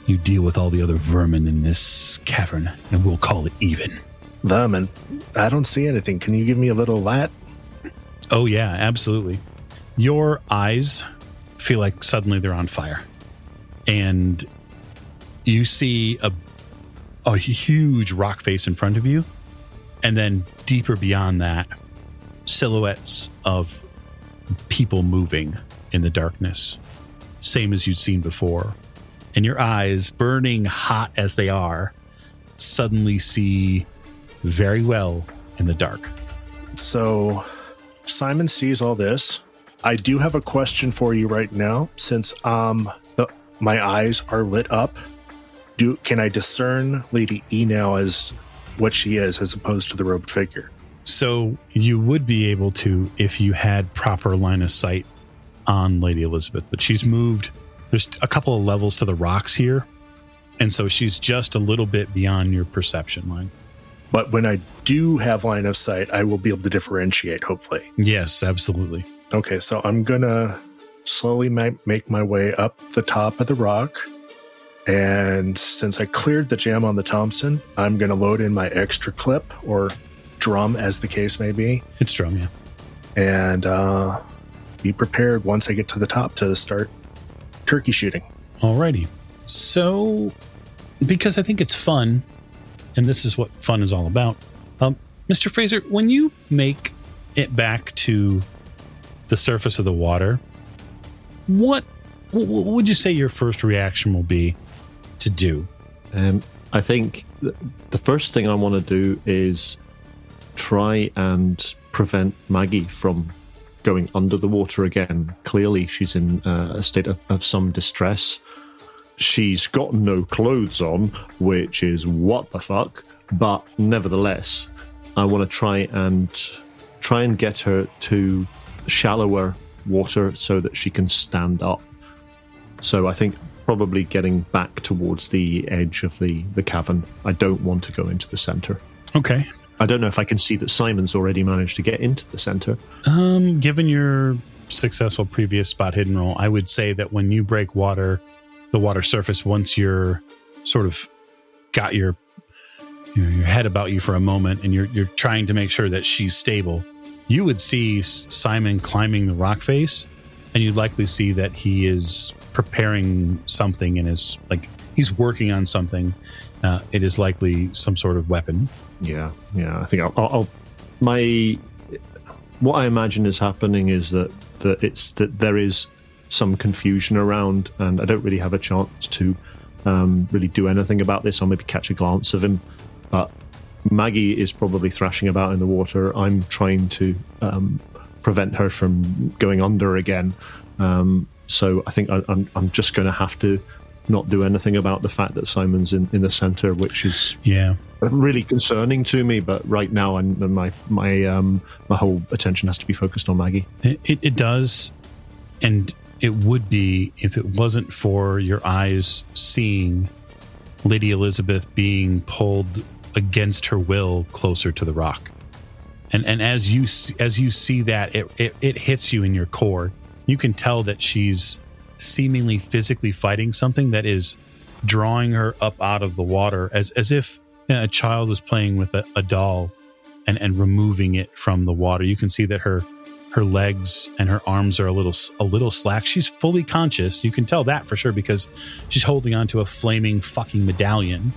You deal with all the other vermin in this cavern, and we'll call it even." Vermin? I don't see anything. Can you give me a little light? Oh, yeah, absolutely. Your eyes feel like suddenly they're on fire. And you see a huge rock face in front of you. And then deeper beyond that, silhouettes of people moving in the darkness, same as you'd seen before. And your eyes, burning hot as they are, suddenly see very well in the dark. So Simon sees all this. I do have a question for you right now, since my eyes are lit up. Can I discern Lady E now as what she is, as opposed to the robed figure? So you would be able to if you had proper line of sight on Lady Elisabeth, but she's moved. There's a couple of levels to the rocks here, and so she's just a little bit beyond your perception line. But when I do have line of sight, I will be able to differentiate, hopefully. Yes, absolutely. Okay, so I'm going to slowly make my way up the top of the rock. And since I cleared the jam on the Thompson, I'm going to load in my extra clip, or drum, as the case may be. It's drum, yeah. And be prepared once I get to the top to start turkey shooting. Alrighty. So, because I think it's fun, and this is what fun is all about, Mr. Fraser, when you make it back to the surface of the water, what would you say your first reaction will be to do? I think the first thing I want to do is try and prevent Maggie from going under the water again. Clearly, she's in a state of some distress. She's got no clothes on, which is what the fuck. But nevertheless, I want to try and get her to shallower water so that she can stand up. So I think probably getting back towards the edge of the cavern. I don't want to go into the center. Okay. I don't know if I can see that Simon's already managed to get into the center. Given your successful previous spot hidden roll, I would say that when you break the water surface, once you're sort of got your head about you for a moment and you're trying to make sure that she's stable, you would see Simon climbing the rock face, and you'd likely see that he is preparing something and is like he's working on something. It is likely some sort of weapon. Yeah. I think what I imagine is happening is that there is some confusion around, and I don't really have a chance to really do anything about this. I'll maybe catch a glance of him, but Maggie is probably thrashing about in the water. I'm trying to prevent her from going under again. So I think I'm just going to have to not do anything about the fact that Simon's in the center, which is really concerning to me. But right now, my whole attention has to be focused on Maggie. It does, and it would be if it wasn't for your eyes seeing Lady Elisabeth being pulled against her will closer to the rock, and as you see that, it hits you in your core. You can tell that she's seemingly physically fighting something that is drawing her up out of the water, as if a child was playing with a doll and removing it from the water. You can see that her legs and her arms are a little slack. She's fully conscious. You can tell that for sure because she's holding onto a flaming fucking medallion.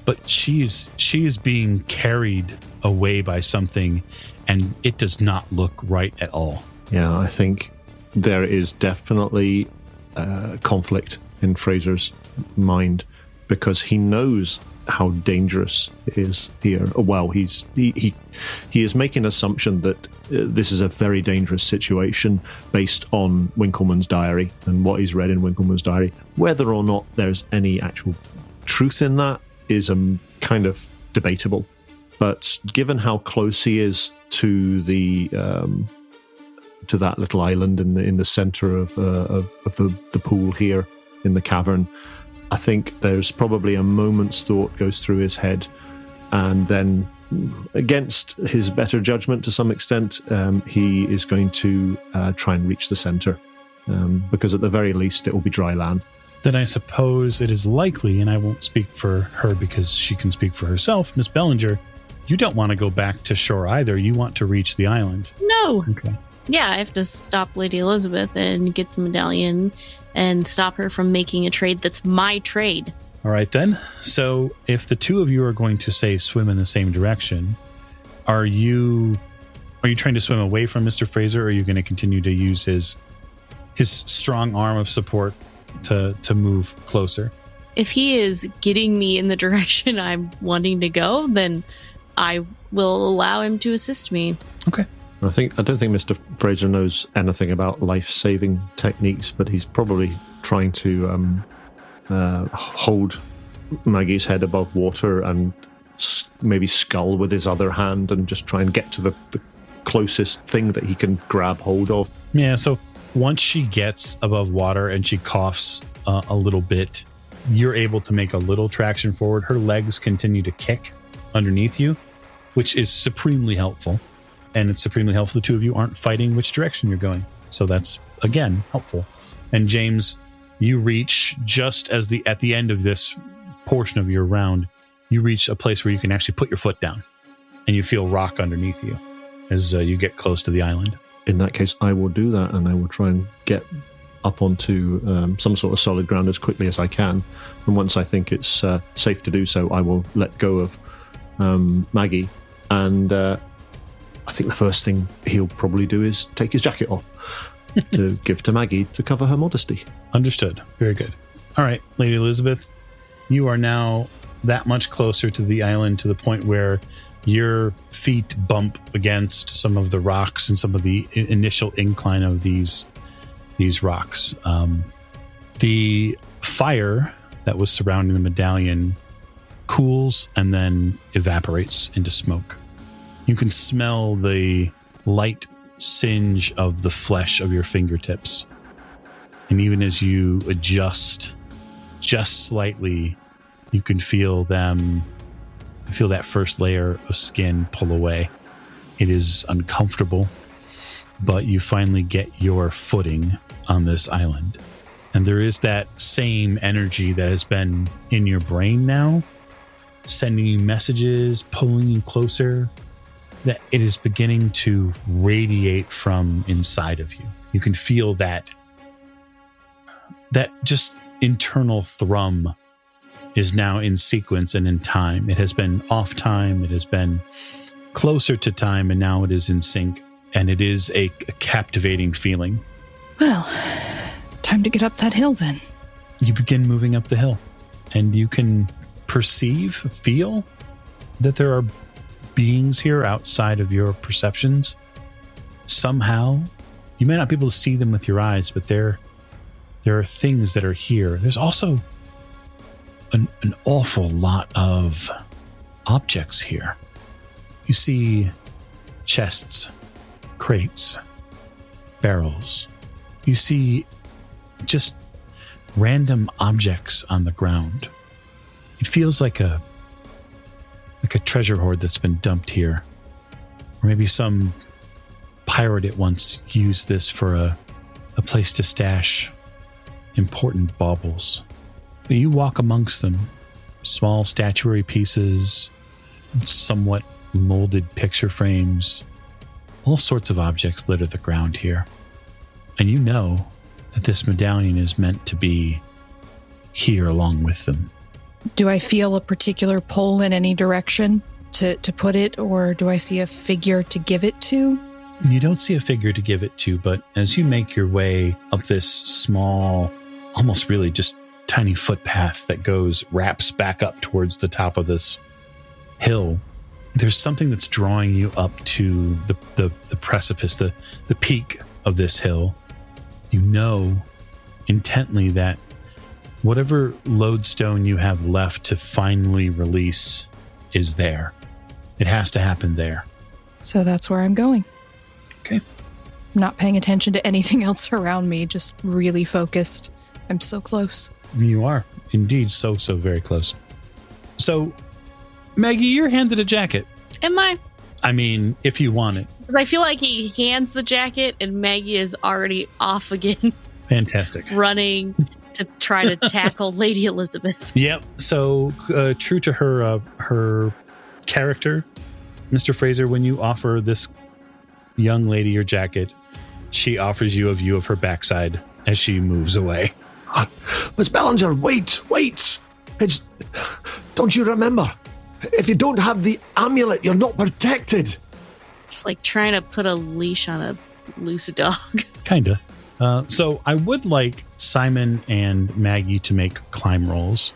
But she is being carried away by something, and it does not look right at all. Yeah, I think there is definitely conflict in Fraser's mind because he knows how dangerous it is here. Well, he is making an assumption that this is a very dangerous situation based on Winkleman's diary and what he's read in Winkleman's diary. Whether or not there's any actual truth in that is kind of debatable. But given how close he is to to that little island in the center of the pool here in the cavern, I think there's probably a moment's thought goes through his head, and then against his better judgment to some extent, he is going to try and reach the center, because at the very least it will be dry land. Then I suppose it is likely, and I won't speak for her because she can speak for herself, Miss Bellinger, you don't want to go back to shore either. You want to reach the island. No. Okay. Yeah, I have to stop Lady Elisabeth and get the medallion and stop her from making a trade that's my trade. All right, then. So if the two of you are going to, say, swim in the same direction, are you trying to swim away from Mr. Fraser, or are you going to continue to use his strong arm of support to move closer? If he is getting me in the direction I'm wanting to go, then I will allow him to assist me. Okay. I don't think Mr. Fraser knows anything about life-saving techniques, but he's probably trying to hold Maggie's head above water and maybe scull with his other hand and just try and get to the closest thing that he can grab hold of. Yeah, so once she gets above water and she coughs a little bit, you're able to make a little traction forward. Her legs continue to kick underneath you, which is supremely helpful. And it's supremely helpful the two of you aren't fighting which direction you're going. So that's, again, helpful. And James, you reach just at the end of this portion of your round, you reach a place where you can actually put your foot down. and you feel rock underneath you as you get close to the island. In that case, I will do that, and I will try and get up onto some sort of solid ground as quickly as I can. And once I think it's safe to do so, I will let go of Maggie. And I think the first thing he'll probably do is take his jacket off to give to Maggie to cover her modesty. Understood. Very good. All right, Lady Elisabeth, you are now that much closer to the island, to the point where your feet bump against some of the rocks and some of the initial incline of these rocks. The fire that was surrounding the medallion cools and then evaporates into smoke. You can smell the light singe of the flesh of your fingertips. And even as you adjust just slightly, you can feel that first layer of skin pull away. It is uncomfortable, but you finally get your footing on this island. And there is that same energy that has been in your brain now, sending you messages, pulling you closer, that it is beginning to radiate from inside of you. You can feel that just internal thrum is now in sequence and in time. It has been off time, it has been closer to time, and now it is in sync. And it is a captivating feeling. Well, time to get up that hill then. You begin moving up the hill, and you can feel that there are beings here outside of your perceptions. Somehow, you may not be able to see them with your eyes, but there are things that are here. There's also an awful lot of objects here. You see chests, crates, barrels. You see just random objects on the ground. It feels like a treasure hoard that's been dumped here. Or maybe some pirate at once used this for a place to stash important baubles. But you walk amongst them, small statuary pieces, somewhat molded picture frames, all sorts of objects litter the ground here. And you know that this medallion is meant to be here along with them. Do I feel a particular pull in any direction to put it, or do I see a figure to give it to? You don't see a figure to give it to, but as you make your way up this small, almost really just tiny footpath that wraps back up towards the top of this hill, there's something that's drawing you up to the precipice, the peak of this hill. You know intently that whatever lodestone you have left to finally release is there. It has to happen there. So that's where I'm going. Okay. Not paying attention to anything else around me, just really focused. I'm so close. You are indeed so very close. So, Maggie, you're handed a jacket. Am I? I mean, if you want it. Because I feel like he hands the jacket and Maggie is already off again. Fantastic. Running to try to tackle Lady Elisabeth. Yep. So, true to her character, Mr. Fraser, when you offer this young lady your jacket, she offers you a view of her backside as she moves away. Miss Bellinger, wait! Don't you remember? If you don't have the amulet, you're not protected. It's like trying to put a leash on a loose dog. Kinda. So I would like Simon and Maggie to make climb rolls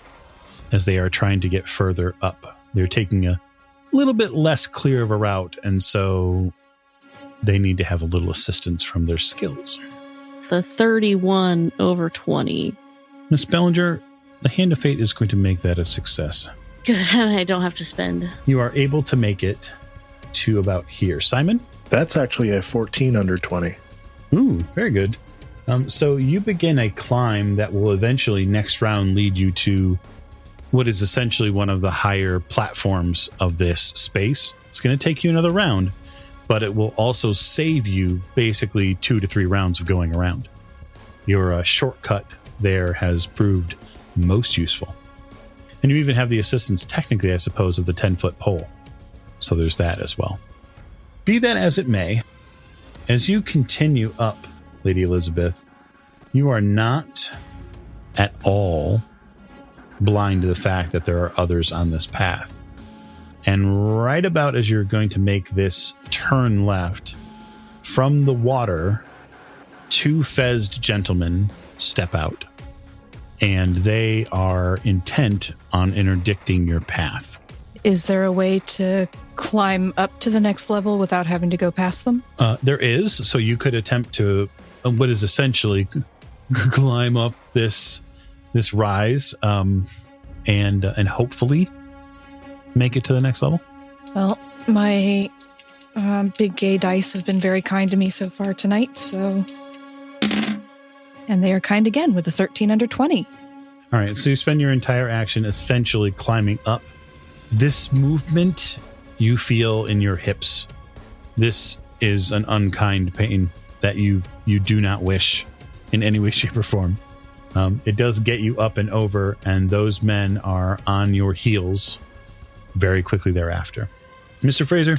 as they are trying to get further up. They're taking a little bit less clear of a route, and so they need to have a little assistance from their skills. The 31 over 20. Miss Bellinger, the Hand of Fate is going to make that a success. Good, I don't have to spend. You are able to make it to about here. Simon? That's actually a 14 under 20. Ooh, very good. So you begin a climb that will eventually, next round, lead you to what is essentially one of the higher platforms of this space. It's going to take you another round, but it will also save you basically 2 to 3 rounds of going around. Your shortcut there has proved most useful. And you even have the assistance, technically, I suppose, of the 10-foot pole. So there's that as well. Be that as it may, as you continue up, Lady Elisabeth, you are not at all blind to the fact that there are others on this path. And right about as you're going to make this turn left, from the water, 2 fezzed gentlemen step out. And they are intent on interdicting your path. Is there a way to climb up to the next level without having to go past them? There is. So you could attempt to, what is essentially climb up this rise, and hopefully make it to the next level. Well, my big gay dice have been very kind to me so far tonight, so... And they are kind again with a 13 under 20. All right, so you spend your entire action essentially climbing up. This movement you feel in your hips. This is an unkind pain that you do not wish in any way, shape, or form. It does get you up and over, and those men are on your heels very quickly thereafter. Mr. Fraser,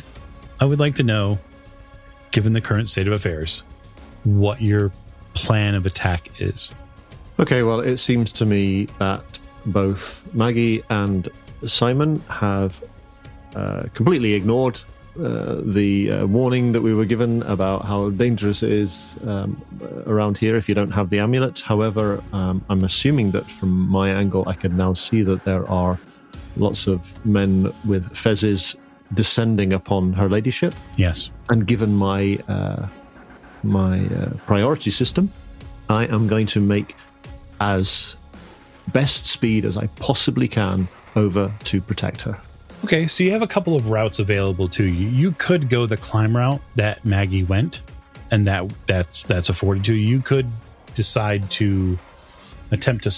I would like to know, given the current state of affairs, what your plan of attack is. Okay, well, it seems to me that both Maggie and Simon have completely ignored the warning that we were given about how dangerous it is around here if you don't have the amulet. However, I'm assuming that from my angle, I can now see that there are lots of men with fezzes descending upon her ladyship. Yes. And given my priority system, I am going to make as best speed as I possibly can over to protect her. Okay, so you have a couple of routes available to you. You could go the climb route that Maggie went, and that's afforded to you. You could decide to attempt to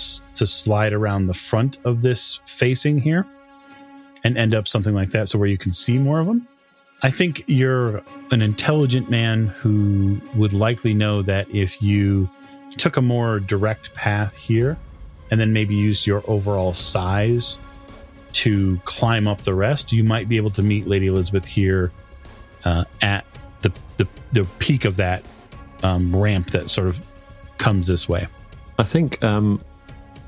slide around the front of this facing here and end up something like that, so where you can see more of them. I think you're an intelligent man who would likely know that if you took a more direct path here and then maybe used your overall size to climb up the rest, you might be able to meet Lady Elisabeth here at the peak of that ramp that sort of comes this way. I think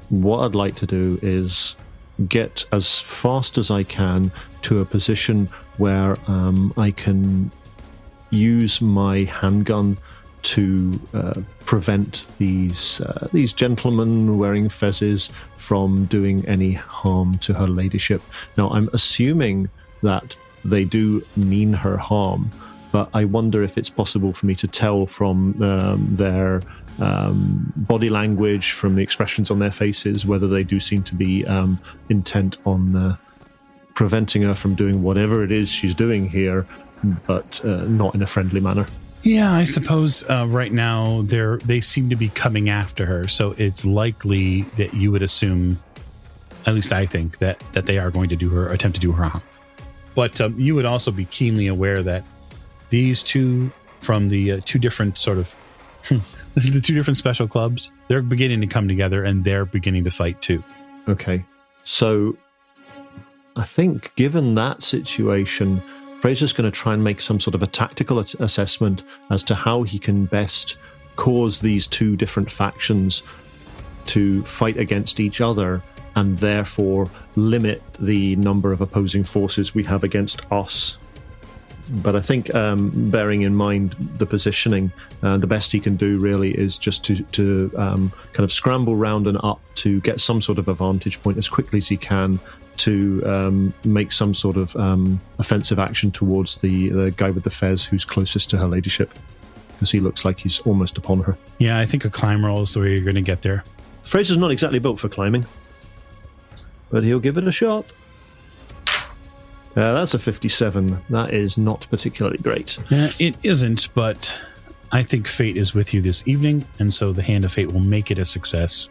what I'd like to do is get as fast as I can to a position where I can use my handgun to prevent these gentlemen wearing fezzes from doing any harm to her ladyship. Now, I'm assuming that they do mean her harm, but I wonder if it's possible for me to tell from their body language, from the expressions on their faces, whether they do seem to be intent on preventing her from doing whatever it is she's doing here, but not in a friendly manner. Yeah, I suppose right now they seem to be coming after her, so it's likely that you would assume, at least I think, that they are going to attempt to do her harm. But you would also be keenly aware that these two from the two different sort of the two different special clubs, they're beginning to come together and they're beginning to fight too. Okay, so I think given that situation, Fraser's going to try and make some sort of a tactical assessment as to how he can best cause these two different factions to fight against each other and therefore limit the number of opposing forces we have against us. But I think bearing in mind the positioning, the best he can do really is just to kind of scramble round and up to get some sort of a vantage point as quickly as he can to make some sort of offensive action towards the guy with the fez who's closest to her ladyship, because he looks like he's almost upon her. Yeah, I think a climb roll is the way you're going to get there. Fraser's not exactly built for climbing, but he'll give it a shot. That's a 57. That is not particularly great. It isn't, but I think fate is with you this evening, and so the hand of fate will make it a success,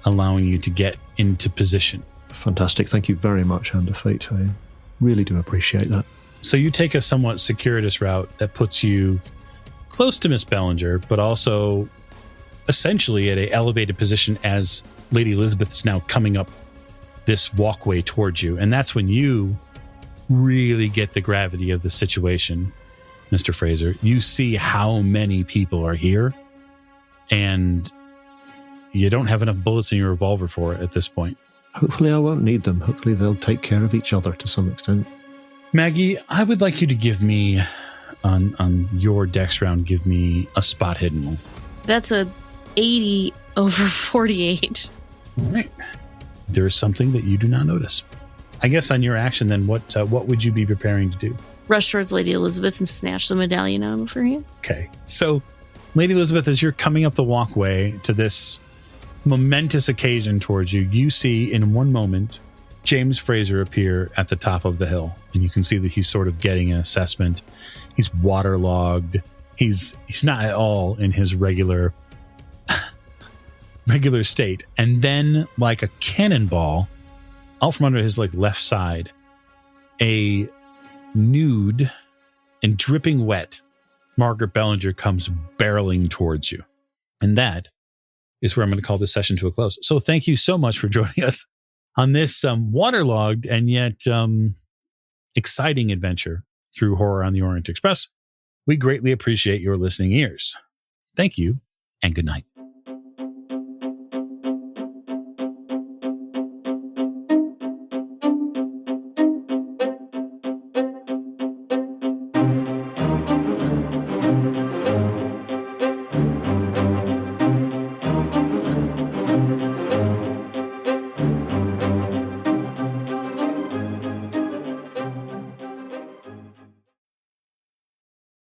allowing you to get into position. Fantastic. Thank you very much, Hand of Fate. I really do appreciate that. So you take a somewhat circuitous route that puts you close to Miss Bellinger, but also essentially at an elevated position as Lady Elisabeth is now coming up this walkway towards you. And that's when you really get the gravity of the situation, Mr. Fraser. You see how many people are here, and you don't have enough bullets in your revolver for it at this point. Hopefully I won't need them. Hopefully they'll take care of each other to some extent. Maggie, I would like you to give me, on your dex round, give me a spot hidden roll. That's a 80 over 48. All right. There is something that you do not notice. I guess on your action, then, what would you be preparing to do? Rush towards Lady Elisabeth and snatch the medallion out of her hand. Okay. So, Lady Elisabeth, as you're coming up the walkway to this momentous occasion towards you, you see in one moment James Fraser appear at the top of the hill. And you can see that he's sort of getting an assessment. He's waterlogged. He's not at all in his regular state. And then, like a cannonball, out from under his left side, a nude and dripping wet Margaret Bellinger comes barreling towards you. And that is where I'm going to call this session to a close. So thank you so much for joining us on this waterlogged and yet exciting adventure through Horror on the Orient Express. We greatly appreciate your listening ears. Thank you, and good night.